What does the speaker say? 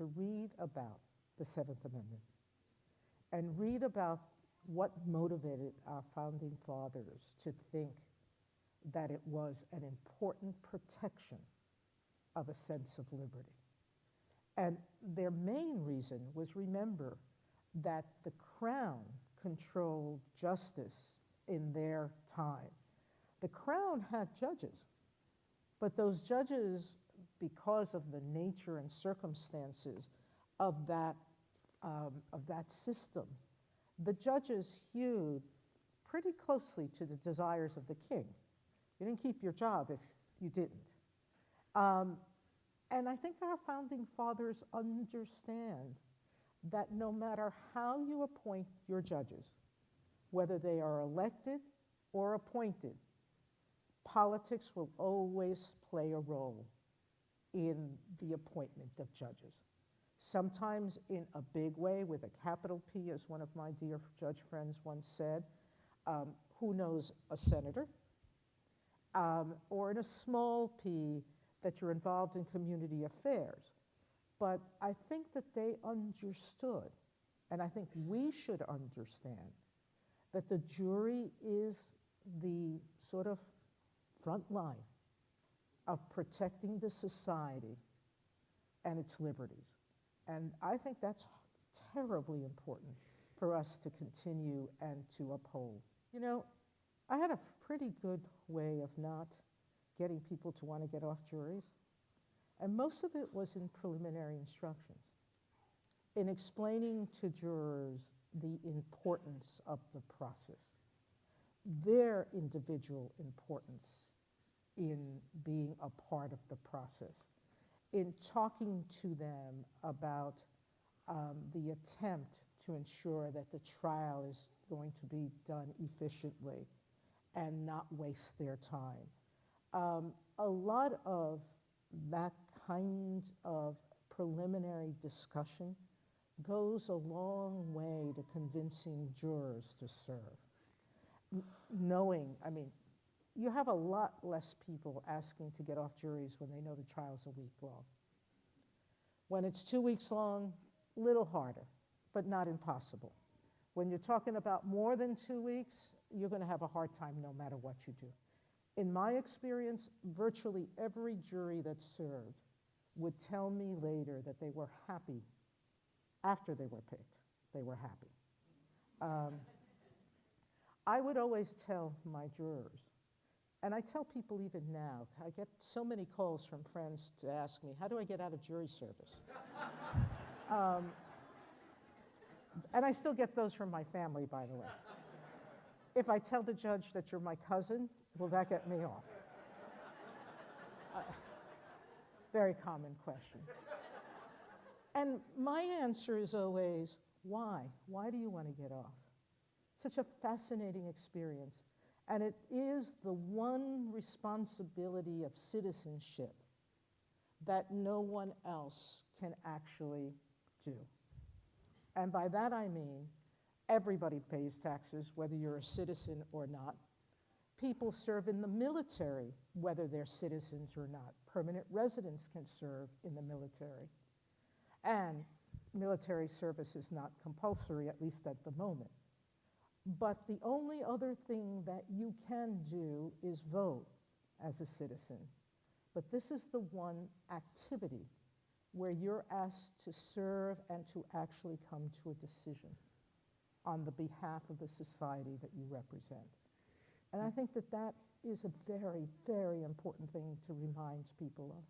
to read about the Seventh Amendment and read about what motivated our founding fathers to think that it was an important protection of a sense of liberty. And their main reason was, remember that the crown controlled justice in their time. The crown had judges, but those judges, because of the nature and circumstances of that system, the judges hewed pretty closely to the desires of the king. You didn't keep your job if you didn't. And I think our founding fathers understand that no matter how you appoint your judges, whether they are elected or appointed, politics will always play a role in the appointment of judges. Sometimes in a big way, with a capital P, as one of my dear judge friends once said, who knows a senator? Or in a small p, that you're involved in community affairs. But I think that they understood, and I think we should understand, that the jury is the sort of front line of protecting the society and its liberties. And I think that's terribly important for us to continue and to uphold. You know, I had a pretty good way of not getting people to want to get off juries, and most of it was in preliminary instructions, in explaining to jurors the importance of the process, their individual importance in being a part of the process, in talking to them about the attempt to ensure that the trial is going to be done efficiently and not waste their time. A lot of that kind of preliminary discussion goes a long way to convincing jurors to serve. Knowing, I mean, you have a lot less people asking to get off juries when they know the trial's a week long. When it's 2 weeks long, a little harder, but not impossible. When you're talking about more than 2 weeks, you're going to have a hard time no matter what you do. In my experience, virtually every jury that served would tell me later that they were happy after they were picked. They were happy. I would always tell my jurors, and I tell people even now, I get so many calls from friends to ask me, how do I get out of jury service? And I still get those from my family, by the way. If I tell the judge that you're my cousin, will that get me off? Very common question. And my answer is always, why? Why do you want to get off? Such a fascinating experience. And it is the one responsibility of citizenship that no one else can actually do. And by that I mean, everybody pays taxes, whether you're a citizen or not. People serve in the military, whether they're citizens or not. Permanent residents can serve in the military. And military service is not compulsory, at least at the moment. But the only other thing that you can do is vote as a citizen. But this is the one activity where you're asked to serve and to actually come to a decision on the behalf of the society that you represent. And I think that that is a very, very important thing to remind people of.